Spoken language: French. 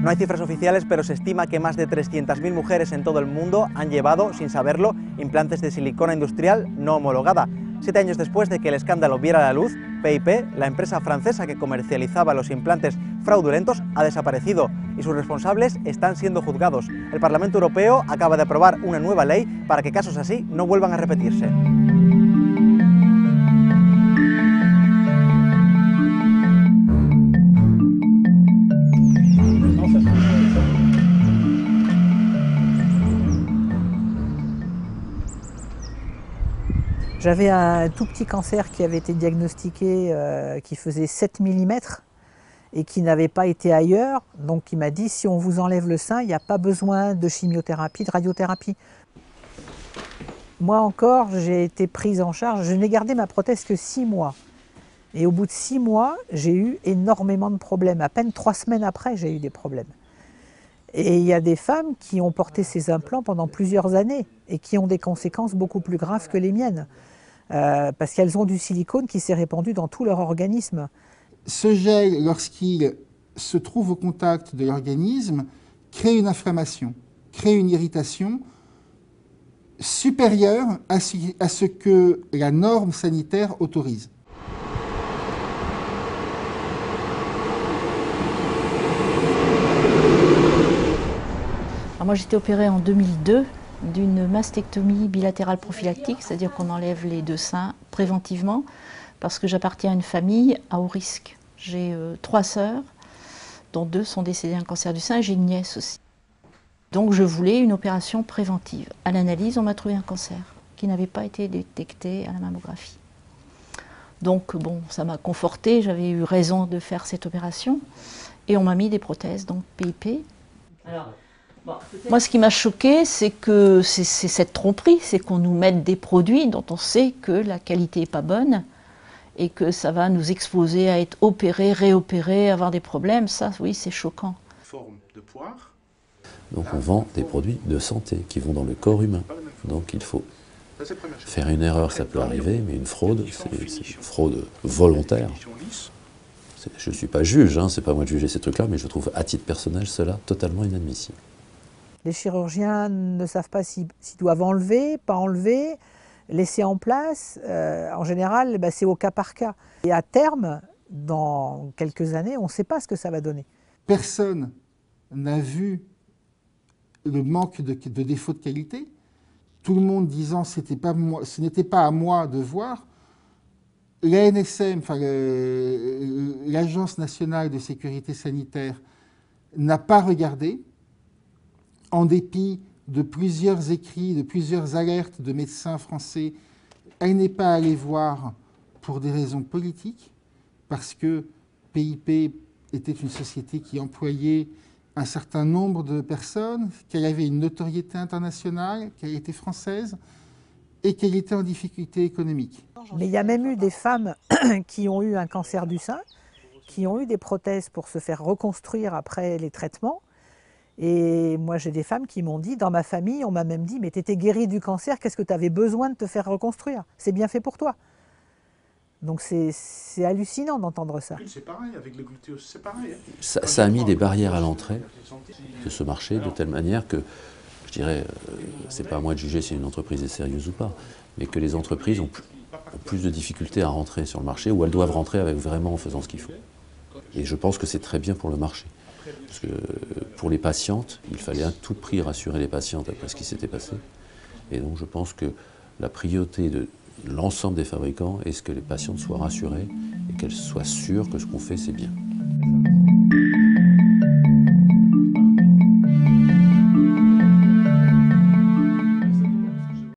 No hay cifras oficiales, pero se estima que más de 300.000 mujeres en todo el mundo han llevado, sin saberlo, implantes de silicona industrial no homologada. 7 años después de que el escándalo viera la luz, PIP, la empresa francesa que comercializaba los implantes fraudulentos, ha desaparecido y sus responsables están siendo juzgados. El Parlamento Europeo acaba de aprobar una nueva ley para que casos así no vuelvan a repetirse. J'avais un tout petit cancer qui avait été diagnostiqué, qui faisait 7 mm et qui n'avait pas été ailleurs. Donc il m'a dit, si on vous enlève le sein, il n'y a pas besoin de chimiothérapie, de radiothérapie. Moi encore, j'ai été prise en charge. Je n'ai gardé ma prothèse que 6 mois. Et au bout de 6 mois, j'ai eu énormément de problèmes. À peine 3 semaines après, j'ai eu des problèmes. Et il y a des femmes qui ont porté ces implants pendant plusieurs années et qui ont des conséquences beaucoup plus graves que les miennes. Parce qu'elles ont du silicone qui s'est répandu dans tout leur organisme. Ce gel, lorsqu'il se trouve au contact de l'organisme, crée une inflammation, crée une irritation supérieure à ce que la norme sanitaire autorise. Alors moi j'ai été opérée en 2002 d'une mastectomie bilatérale prophylactique, c'est-à-dire qu'on enlève les 2 seins préventivement parce que j'appartiens à une famille à haut risque. J'ai 3 sœurs, dont 2 sont décédées d'un cancer du sein et j'ai une nièce aussi. Donc je voulais une opération préventive. À l'analyse, on m'a trouvé un cancer qui n'avait pas été détecté à la mammographie. Donc bon, ça m'a confortée, j'avais eu raison de faire cette opération et on m'a mis des prothèses, donc PIP. Alors, bon, moi, ce qui m'a choqué, c'est que c'est cette tromperie, c'est qu'on nous mette des produits dont on sait que la qualité n'est pas bonne et que ça va nous exposer à être opérés, réopérés, avoir des problèmes. Ça, oui, c'est choquant. Forme de poire. Donc on vend des produits de santé qui vont dans le corps humain. Donc il faut faire une erreur, ça peut arriver, mais une fraude, c'est une fraude volontaire. Je ne suis pas juge, hein, c'est pas moi de juger ces trucs-là, mais je trouve à titre personnel cela totalement inadmissible. Les chirurgiens ne savent pas s'ils doivent enlever, pas enlever, laisser en place. En général, c'est au cas par cas. Et à terme, dans quelques années, on ne sait pas ce que ça va donner. Personne n'a vu le manque de défaut de qualité. Tout le monde disant ce n'était pas à moi de voir. L'ANSM, l'Agence nationale de sécurité sanitaire, n'a pas regardé, en dépit de plusieurs écrits, de plusieurs alertes de médecins français. Elle n'est pas allée voir pour des raisons politiques, parce que PIP était une société qui employait un certain nombre de personnes, qu'elle avait une notoriété internationale, qu'elle était française et qu'elle était en difficulté économique. Mais il y a même eu des femmes qui ont eu un cancer du sein, qui ont eu des prothèses pour se faire reconstruire après les traitements. Et moi, j'ai des femmes qui m'ont dit, dans ma famille, on m'a même dit, mais tu étais guérie du cancer, qu'est-ce que tu avais besoin de te faire reconstruire? C'est bien fait pour toi. Donc c'est hallucinant d'entendre ça. C'est pareil, avec le glutéus, c'est pareil. Ça a mis des barrières à l'entrée de ce marché de telle manière que, je dirais, c'est pas à moi de juger si une entreprise est sérieuse ou pas, mais que les entreprises ont plus de difficultés à rentrer sur le marché, ou elles doivent rentrer avec vraiment en faisant ce qu'il faut. Et je pense que c'est très bien pour le marché. Parce que pour les patientes, il fallait à tout prix rassurer les patientes après ce qui s'était passé. Et donc je pense que la priorité de l'ensemble des fabricants est ce que les patientes soient rassurées et qu'elles soient sûres que ce qu'on fait, c'est bien.